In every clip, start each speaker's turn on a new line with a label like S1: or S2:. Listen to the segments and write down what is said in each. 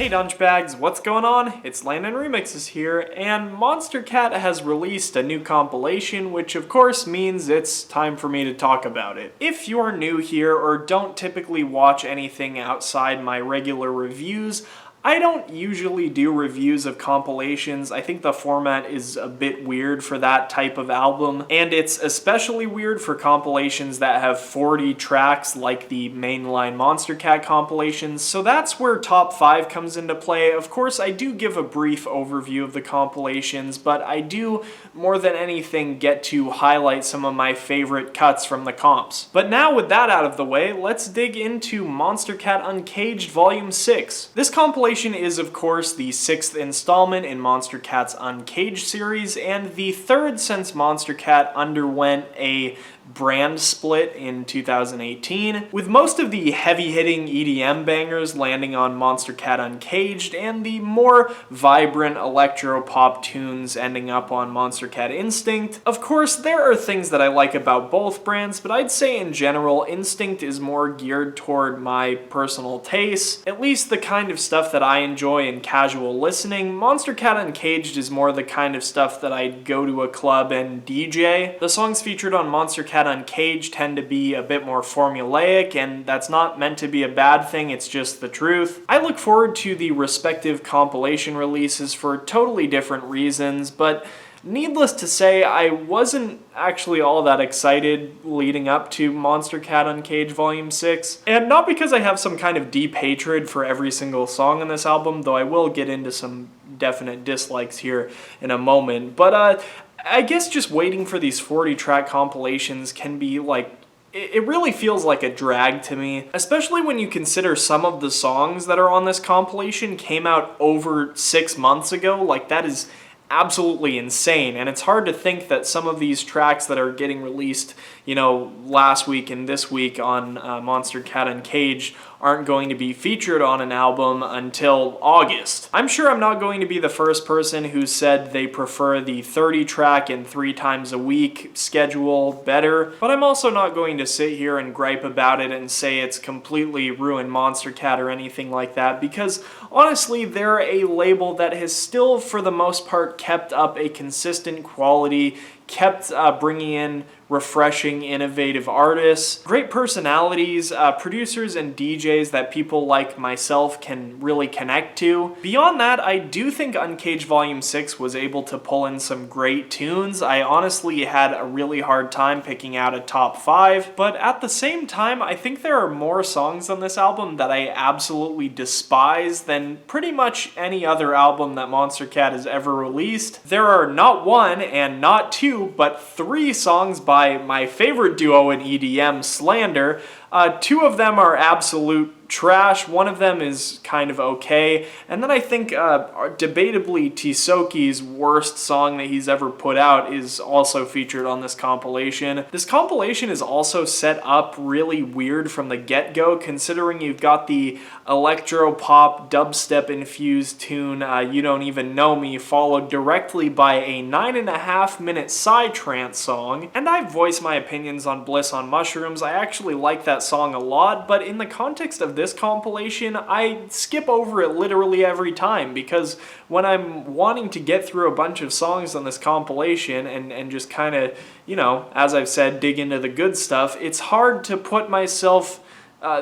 S1: Hey Dunchbags, what's going on? It's Landon Remixes here, and Monstercat has released a new compilation, which of course means it's time for me to talk about it. If you're new here or don't typically watch anything outside my regular reviews, I don't usually do reviews of compilations. I think the format is a bit weird for that type of album, and it's especially weird for compilations that have 40 tracks like the mainline Monstercat compilations, so that's where Top 5 comes into play. Of course, I do give a brief overview of the compilations, but I do, more than anything, get to highlight some of my favorite cuts from the comps. But now with that out of the way, let's dig into Monstercat Uncaged Volume 6. This compilation is, of course, the 6th installment in Monstercat's Uncaged series, and the 3rd since Monstercat underwent a brand split in 2018, with most of the heavy-hitting EDM bangers landing on Monstercat Uncaged, and the more vibrant electro-pop tunes ending up on Monstercat Instinct. Of course, there are things that I like about both brands, but I'd say in general, Instinct is more geared toward my personal tastes, at least the kind of stuff that I enjoy in casual listening. Monstercat Uncaged is more the kind of stuff that I'd go to a club and DJ. The songs featured on Monstercat Uncaged tend to be a bit more formulaic, and that's not meant to be a bad thing, it's just the truth. I look forward to the respective compilation releases for totally different reasons, but needless to say, I wasn't actually all that excited leading up to Monstercat Uncaged Volume 6. And not because I have some kind of deep hatred for every single song on this album, though I will get into some definite dislikes here in a moment. But I guess just waiting for these 40-track compilations can be like, it really feels like a drag to me, especially when you consider some of the songs that are on this compilation came out over 6 months ago. Like, that is absolutely insane, and it's hard to think that some of these tracks that are getting released, you know, last week and this week on Monstercat Uncaged aren't going to be featured on an album until August. I'm sure I'm not going to be the first person who said they prefer the 30-track and 3 times a week schedule better, but I'm also not going to sit here and gripe about it and say it's completely ruined Monstercat or anything like that, because honestly, they're a label that has still, for the most part, kept up a consistent quality, kept bringing in refreshing, innovative artists, great personalities, producers and DJs that people like myself can really connect to. Beyond that, I do think Uncaged Volume 6 was able to pull in some great tunes. I honestly had a really hard time picking out a top 5, but at the same time, I think there are more songs on this album that I absolutely despise than pretty much any other album that Monstercat has ever released. There are not 1 and not 2, but 3 songs by my favorite duo in EDM, Slander. 2 of them are absolute trash, 1 of them is kind of okay, and then I think debatably Tisoki's worst song that he's ever put out is also featured on this compilation. This compilation is also set up really weird from the get-go, considering you've got the electro-pop, dubstep-infused tune You Don't Even Know Me, followed directly by a 9.5-minute psytrance song. And I've voiced my opinions on Bliss on Mushrooms. I actually like that song a lot, but in the context of this compilation, I skip over it literally every time, because when I'm wanting to get through a bunch of songs on this compilation and just kind of, you know, as I've said, dig into the good stuff, it's hard to put myself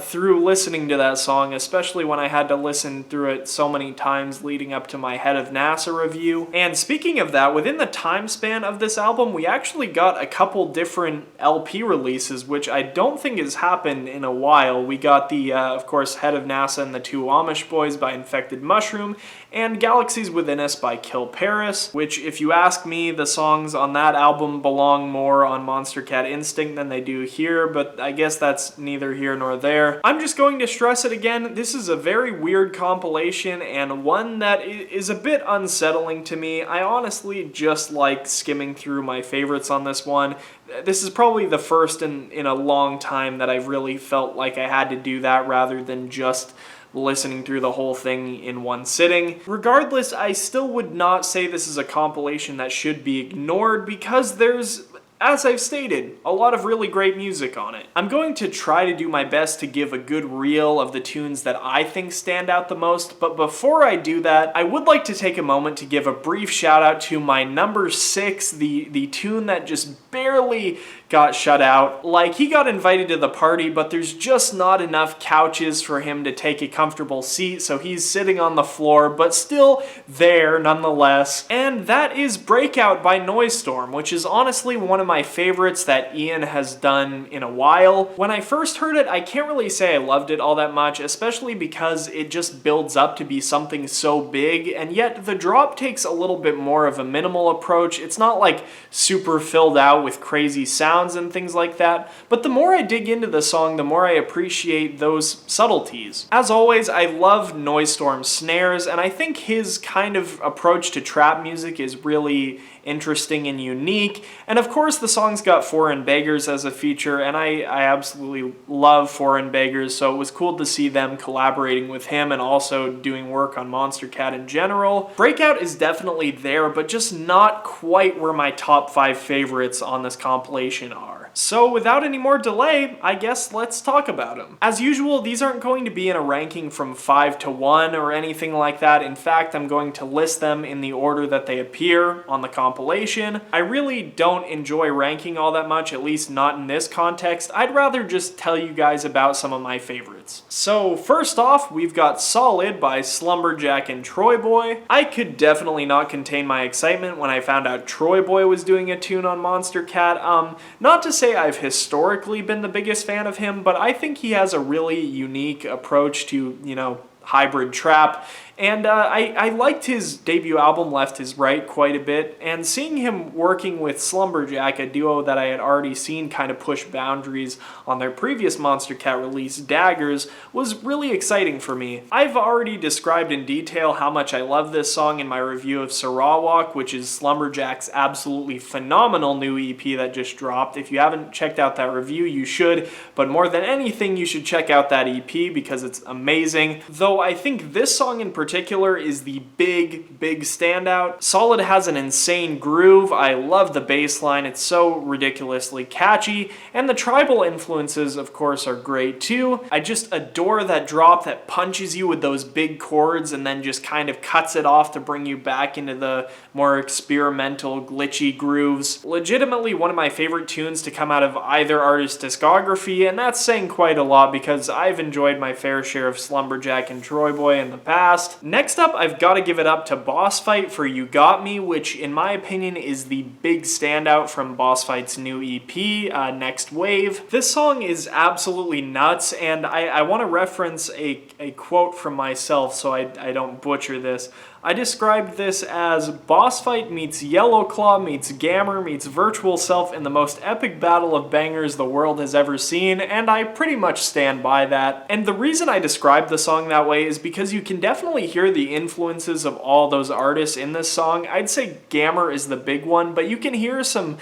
S1: through listening to that song, especially when I had to listen through it so many times leading up to my Head of NASA review. And speaking of that, within the time span of this album, we actually got a couple different LP releases, which I don't think has happened in a while. We got the, of course, Head of NASA and the Two Amish Boys by Infected Mushroom, and Galaxies Within Us by Kill Paris, which, if you ask me, the songs on that album belong more on Monstercat Instinct than they do here, but I guess that's neither here nor there. I'm just going to stress it again, this is a very weird compilation, and one that is a bit unsettling to me. I honestly just like skimming through my favorites on this one. This is probably the first in a long time that I've really felt like I had to do that rather than just listening through the whole thing in one sitting. Regardless, I still would not say this is a compilation that should be ignored, because there's as I've stated, a lot of really great music on it. I'm going to try to do my best to give a good reel of the tunes that I think stand out the most, but before I do that, I would like to take a moment to give a brief shout out to my number 6, the tune that just barely got shut out. Like, he got invited to the party, but there's just not enough couches for him to take a comfortable seat, so he's sitting on the floor, but still there nonetheless. And that is Breakout by Noise Storm, which is honestly one of my favorites that Ian has done in a while. When I first heard it, I can't really say I loved it all that much, especially because it just builds up to be something so big, and yet the drop takes a little bit more of a minimal approach. It's not like super filled out with crazy sounds and things like that, but the more I dig into the song, the more I appreciate those subtleties. As always, I love Noise Storm's snares, and I think his kind of approach to trap music is really interesting and unique. And of course, the song's got Foreign Beggars as a feature, and I absolutely love Foreign Beggars, so it was cool to see them collaborating with him and also doing work on Monstercat in general. Breakout is definitely there, but just not quite where my top 5 favorites on this compilation are. So without any more delay, I guess let's talk about them. As usual, these aren't going to be in a ranking from 5 to 1 or anything like that. In fact, I'm going to list them in the order that they appear on the compilation. I really don't enjoy ranking all that much, at least not in this context. I'd rather just tell you guys about some of my favorites. So first off, we've got Solid by Slumberjack and Troy Boy. I could definitely not contain my excitement when I found out Troy Boy was doing a tune on Monstercat. Not to say I've historically been the biggest fan of him, but I think he has a really unique approach to, hybrid trap. And I liked his debut album, Left Is Right, quite a bit, and seeing him working with Slumberjack, a duo that I had already seen kind of push boundaries on their previous Monstercat release, Daggers, was really exciting for me. I've already described in detail how much I love this song in my review of Sarawak, which is Slumberjack's absolutely phenomenal new EP that just dropped. If you haven't checked out that review, you should, but more than anything, you should check out that EP because it's amazing. Though I think this song in particular is the big standout. Solid has an insane groove. I love the bass line. It's so ridiculously catchy, and the tribal influences, of course, are great too. I just adore that drop that punches you with those big chords and then just kind of cuts it off to bring you back into the more experimental, glitchy grooves. Legitimately one of my favorite tunes to come out of either artist's discography, and that's saying quite a lot because I've enjoyed my fair share of Slumberjack and Troy Boy in the past. Next up, I've got to give it up to Bossfight for You Got Me, which in my opinion is the big standout from Bossfight's new EP, Next Wave. This song is absolutely nuts, and I want to reference a quote from myself so I don't butcher this. I described this as Bossfight meets Yellow Claw meets Gammer meets Virtual Self in the most epic battle of bangers the world has ever seen, and I pretty much stand by that. And the reason I described the song that way is because you can definitely hear the influences of all those artists in this song. I'd say Gammer is the big one, but you can hear some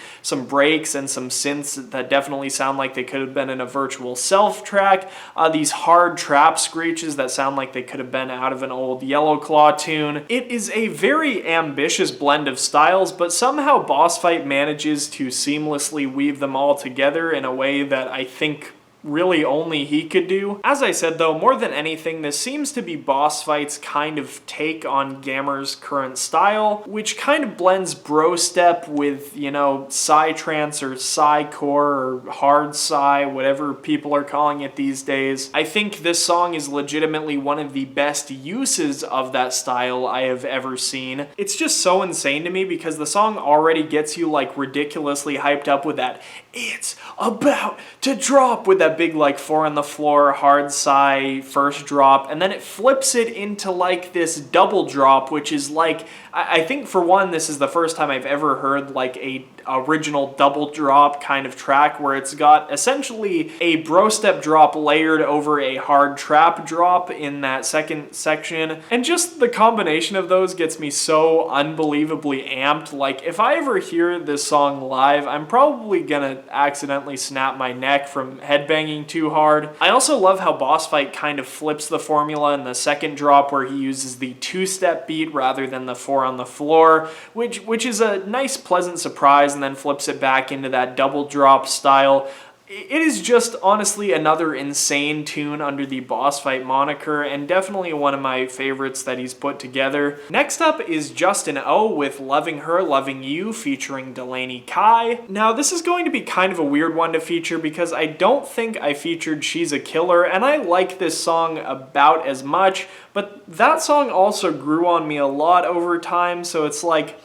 S1: breaks and some synths that definitely sound like they could have been in a Virtual Self track. These hard trap screeches that sound like they could have been out of an old Yellow Claw tune. It is a very ambitious blend of styles, but somehow Bossfight manages to seamlessly weave them all together in a way that I think really only he could do. As I said though, more than anything, this seems to be Bossfight's kind of take on Gammer's current style, which kind of blends bro step with, psytrance or psycore or hard psy, whatever people are calling it these days. I think this song is legitimately one of the best uses of that style I have ever seen. It's just so insane to me because the song already gets you like ridiculously hyped up with that "it's about to drop" with that big like 4 on the floor hard sigh first drop, and then it flips it into like this double drop, which is like, I think for one, this is the first time I've ever heard like a original double drop kind of track where it's got essentially a bro step drop layered over a hard trap drop in that second section, and just the combination of those gets me so unbelievably amped. Like, if I ever hear this song live, I'm probably gonna accidentally snap my neck from headbanging too hard. I also love how Bossfight kind of flips the formula in the second drop where he uses the 2-step beat rather than the 4 on the floor, which is a nice pleasant surprise tries and then flips it back into that double drop style. It is just honestly another insane tune under the Bossfight moniker, and definitely one of my favorites that he's put together. Next up is Justin O with Loving Her, Loving You featuring Delaney Kai. Now this is going to be kind of a weird one to feature because I don't think I featured She's a Killer, and I like this song about as much, but that song also grew on me a lot over time, so it's like,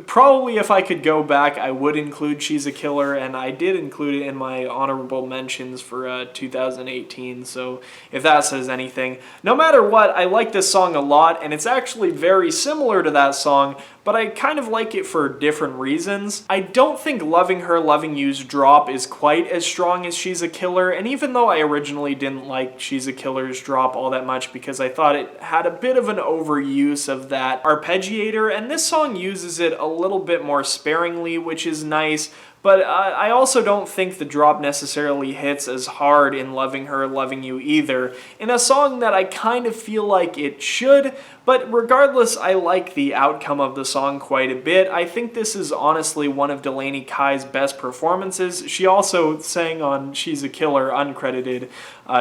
S1: probably if I could go back, I would include She's a Killer, and I did include it in my honorable mentions for 2018, so if that says anything. No matter what, I like this song a lot, and it's actually very similar to that song, but I kind of like it for different reasons. I don't think Loving Her, Loving You's drop is quite as strong as She's a Killer, and even though I originally didn't like She's a Killer's drop all that much because I thought it had a bit of an overuse of that arpeggiator, and this song uses it a little bit more sparingly, which is nice, but I also don't think the drop necessarily hits as hard in Loving Her, Loving You either, in a song that I kind of feel like it should, but regardless, I like the outcome of the song quite a bit. I think this is honestly one of Delaney Kai's best performances. She also sang on She's a Killer uncredited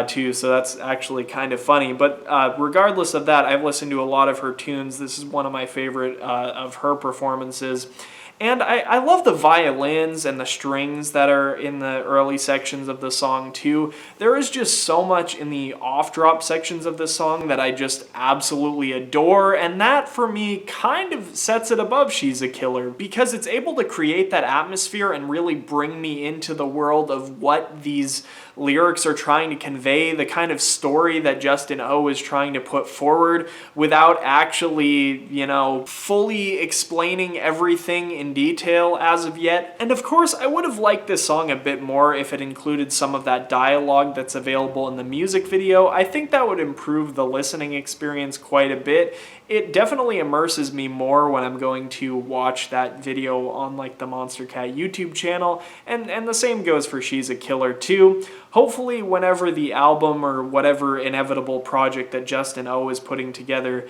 S1: too, so that's actually kind of funny, but regardless of that, I've listened to a lot of her tunes. This is one of my favorite of her performances. And I love the violins and the strings that are in the early sections of the song too. There is just so much in the off-drop sections of the song that I just absolutely adore, and that for me kind of sets it above She's a Killer because it's able to create that atmosphere and really bring me into the world of what these lyrics are trying to convey, the kind of story that Justin O is trying to put forward without actually, fully explaining everything in detail as of yet. And of course, I would have liked this song a bit more if it included some of that dialogue that's available in the music video. I think that would improve the listening experience quite a bit. It definitely immerses me more when I'm going to watch that video on like the Monstercat YouTube channel, and the same goes for She's a Killer too. Hopefully whenever the album or whatever inevitable project that Justin O is putting together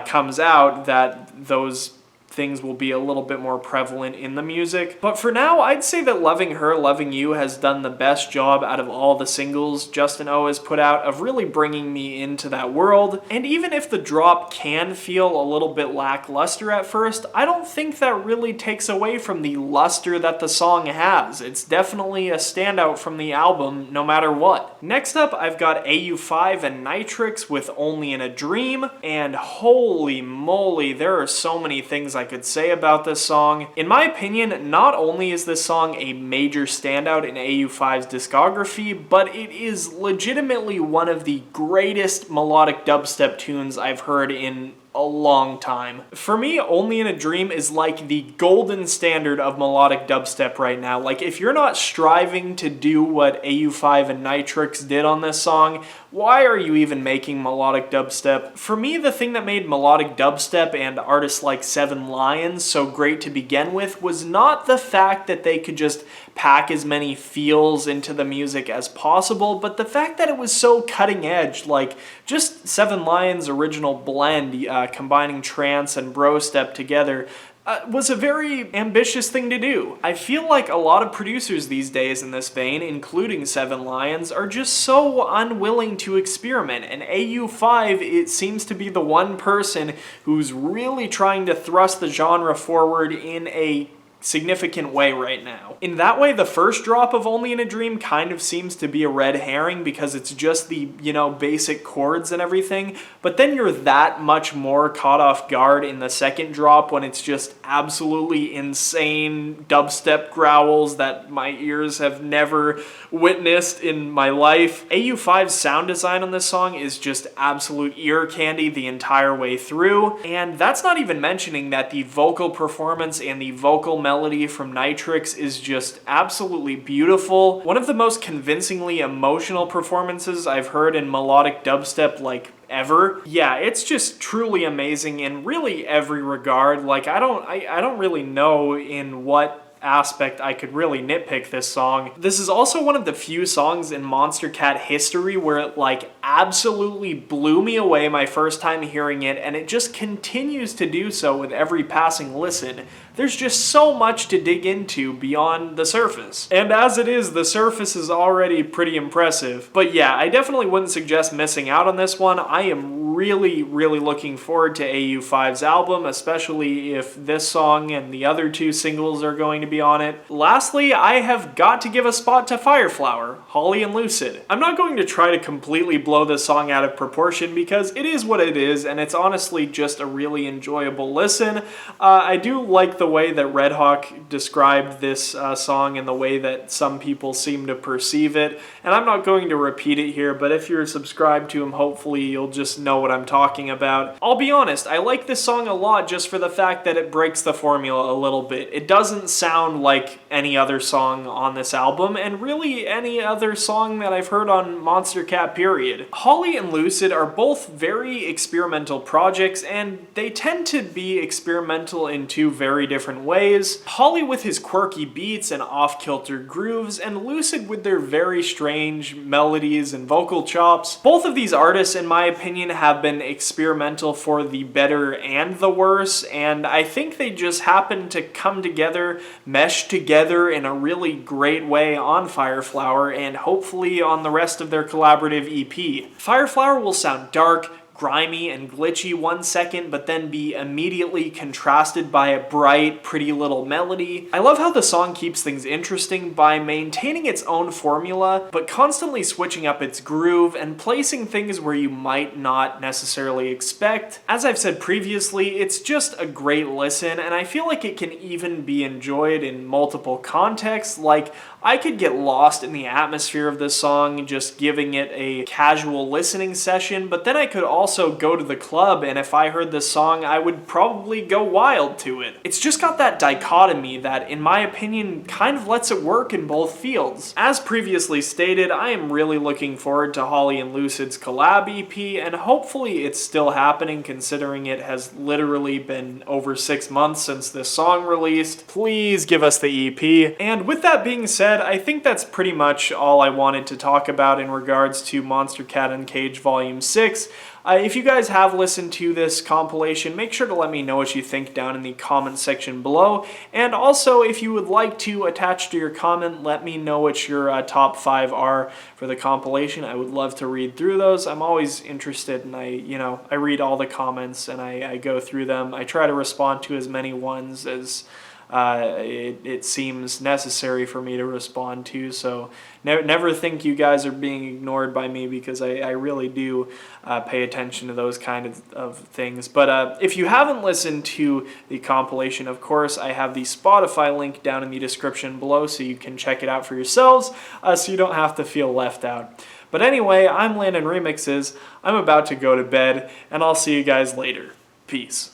S1: comes out, that those things will be a little bit more prevalent in the music. But for now, I'd say that Loving Her, Loving You has done the best job out of all the singles Justin O has put out of really bringing me into that world. And even if the drop can feel a little bit lackluster at first, I don't think that really takes away from the luster that the song has. It's definitely a standout from the album no matter what. Next up, I've got AU5 and Nitrix with Only in a Dream, and holy moly, there are so many things I could say about this song. In my opinion, not only is this song a major standout in AU5's discography, but it is legitimately one of the greatest melodic dubstep tunes I've heard in a long time. For me, Only in a Dream is like the golden standard of melodic dubstep right now. Like, if you're not striving to do what AU5 and Nitrix did on this song, why are you even making melodic dubstep? For me, the thing that made melodic dubstep and artists like Seven Lions so great to begin with was not the fact that they could just pack as many feels into the music as possible, but the fact that it was so cutting edge. Like, just Seven Lions' original blend, combining trance and bro step together, was a very ambitious thing to do. I feel like a lot of producers these days in this vein, including Seven Lions, are just so unwilling to experiment, and AU5, it seems to be the one person who's really trying to thrust the genre forward in a significant way right now. In that way, the first drop of Only in a Dream kind of seems to be a red herring because it's just the, basic chords and everything, but then you're that much more caught off guard in the second drop when it's just absolutely insane dubstep growls that my ears have never witnessed in my life. AU5's sound design on this song is just absolute ear candy the entire way through, and that's not even mentioning that the vocal performance and the vocal melody from Nitrix is just absolutely beautiful. One of the most convincingly emotional performances I've heard in melodic dubstep, like, ever. Yeah, it's just truly amazing in really every regard. Like, I don't really know in what aspect I could really nitpick this song. This is also one of the few songs in Monstercat history where it like absolutely blew me away my first time hearing it, and it just continues to do so with every passing listen. There's just so much to dig into beyond the surface. And as it is, the surface is already pretty impressive. But yeah, I definitely wouldn't suggest missing out on this one. I am really looking forward to AU5's album, especially if this song and the other two singles are going to be on it. Lastly, I have got to give a spot to Fireflower, Holly and Lucid. I'm not going to try to completely blow this song out of proportion because it is what it is, and it's honestly just a really enjoyable listen. I do like the way that Red Hawk described this song and the way that some people seem to perceive it, and I'm not going to repeat it here, but if you're subscribed to him, hopefully you'll just know what I'm talking about. I'll be honest, I like this song a lot just for the fact that it breaks the formula a little bit. It doesn't sound like any other song on this album, and really any other song that I've heard on Monstercat, period. Holly and Lucid are both very experimental projects, and they tend to be experimental in two very different ways. Holly with his quirky beats and off-kilter grooves, and Lucid with their very strange melodies and vocal chops. Both of these artists, in my opinion, have been experimental for the better and the worse, and I think they just happen to come together, mesh together in a really great way on Fireflower, and hopefully on the rest of their collaborative EP. Fireflower will sound dark, grimy and glitchy one second, but then be immediately contrasted by a bright, pretty little melody. I love how the song keeps things interesting by maintaining its own formula, but constantly switching up its groove and placing things where you might not necessarily expect. As I've said previously, it's just a great listen, and I feel like it can even be enjoyed in multiple contexts. Like, I could get lost in the atmosphere of this song just giving it a casual listening session, but then I could also go to the club, and if I heard this song, I would probably go wild to it. It's just got that dichotomy that, in my opinion, kind of lets it work in both fields. As previously stated, I am really looking forward to Holly and Lucid's collab EP, and hopefully it's still happening considering it has literally been over 6 months since this song released. Please give us the EP. And with that being said, I think that's pretty much all I wanted to talk about in regards to Monstercat Uncaged Volume 6. If you guys have listened to this compilation, make sure to let me know what you think down in the comment section below. And also, if you would like to attach to your comment, let me know what your top 5 are for the compilation. I would love to read through those. I'm always interested, and I read all the comments and I go through them. I try to respond to as many ones as it seems necessary for me to respond to, so never think you guys are being ignored by me, because I really do pay attention to those kind of things. But if you haven't listened to the compilation, of course, I have the Spotify link down in the description below, so you can check it out for yourselves, so you don't have to feel left out. But anyway, I'm Landon Remixes, I'm about to go to bed, and I'll see you guys later. Peace.